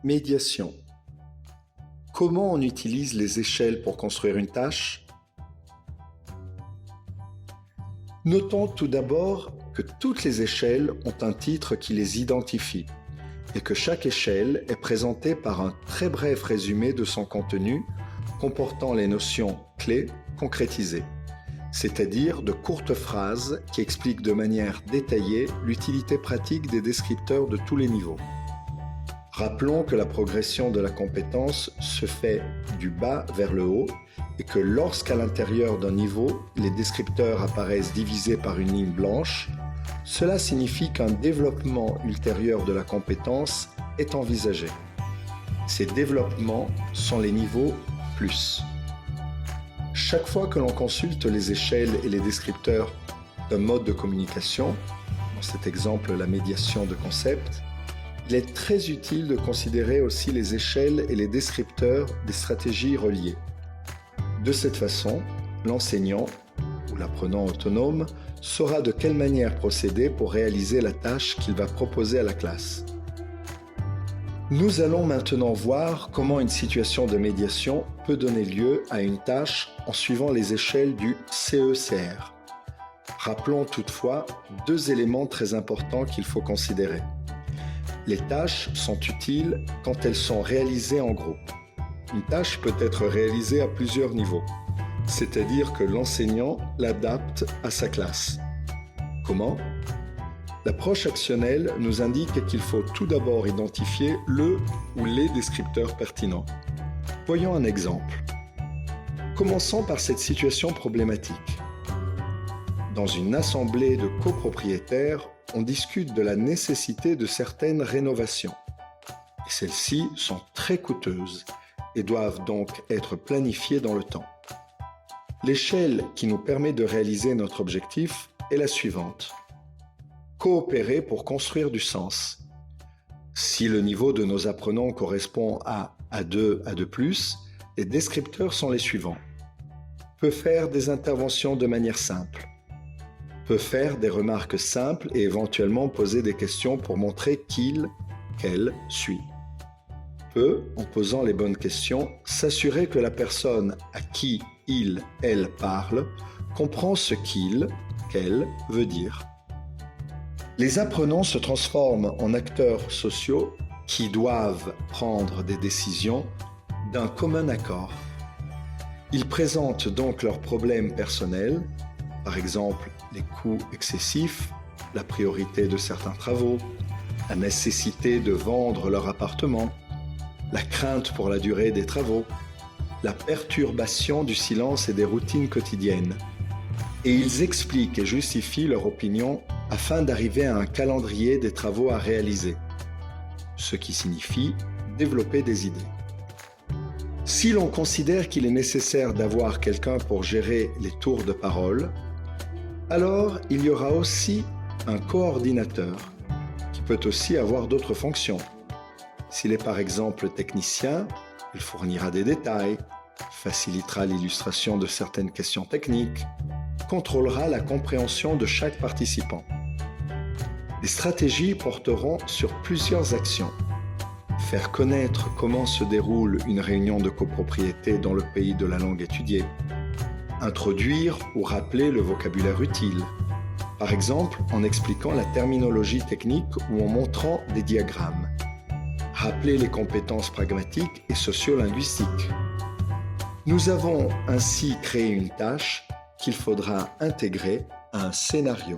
Médiation. Comment on utilise les échelles pour construire une tâche? Notons tout d'abord que toutes les échelles ont un titre qui les identifie et que chaque échelle est présentée par un très bref résumé de son contenu comportant les notions clés concrétisées, c'est-à-dire de courtes phrases qui expliquent de manière détaillée l'utilité pratique des descripteurs de tous les niveaux. Rappelons que la progression de la compétence se fait du bas vers le haut et que lorsqu'à l'intérieur d'un niveau, les descripteurs apparaissent divisés par une ligne blanche, cela signifie qu'un développement ultérieur de la compétence est envisagé. Ces développements sont les niveaux plus. Chaque fois que l'on consulte les échelles et les descripteurs d'un mode de communication, dans cet exemple la médiation de concept, il est très utile de considérer aussi les échelles et les descripteurs des stratégies reliées. De cette façon, l'enseignant ou l'apprenant autonome saura de quelle manière procéder pour réaliser la tâche qu'il va proposer à la classe. Nous allons maintenant voir comment une situation de médiation peut donner lieu à une tâche en suivant les échelles du CECR. Rappelons toutefois deux éléments très importants qu'il faut considérer. Les tâches sont utiles quand elles sont réalisées en groupe. Une tâche peut être réalisée à plusieurs niveaux, c'est-à-dire que l'enseignant l'adapte à sa classe. Comment? L'approche actionnelle nous indique qu'il faut tout d'abord identifier le ou les descripteurs pertinents. Voyons un exemple. Commençons par cette situation problématique. Dans une assemblée de copropriétaires, on discute de la nécessité de certaines rénovations. Et celles-ci sont très coûteuses et doivent donc être planifiées dans le temps. L'échelle qui nous permet de réaliser notre objectif est la suivante. Coopérer pour construire du sens. Si le niveau de nos apprenants correspond à A2, A2+, les descripteurs sont les suivants. Peut faire des interventions de manière simple. Peut faire des remarques simples et éventuellement poser des questions pour montrer qu'il, qu'elle suit. Peut, en posant les bonnes questions, s'assurer que la personne à qui il, elle parle comprend ce qu'il, qu'elle veut dire. Les apprenants se transforment en acteurs sociaux qui doivent prendre des décisions d'un commun accord. Ils présentent donc leurs problèmes personnels, par exemple les coûts excessifs, la priorité de certains travaux, la nécessité de vendre leur appartement, la crainte pour la durée des travaux, la perturbation du silence et des routines quotidiennes. Et ils expliquent et justifient leur opinion afin d'arriver à un calendrier des travaux à réaliser, ce qui signifie développer des idées. Si l'on considère qu'il est nécessaire d'avoir quelqu'un pour gérer les tours de parole, alors il y aura aussi un coordinateur qui peut aussi avoir d'autres fonctions. S'il est par exemple technicien, il fournira des détails, facilitera l'illustration de certaines questions techniques, contrôlera la compréhension de chaque participant. Les stratégies porteront sur plusieurs actions. Faire connaître comment se déroule une réunion de copropriété dans le pays de la langue étudiée. Introduire ou rappeler le vocabulaire utile. Par exemple, en expliquant la terminologie technique ou en montrant des diagrammes. Rappeler les compétences pragmatiques et sociolinguistiques. Nous avons ainsi créé une tâche qu'il faudra intégrer à un scénario.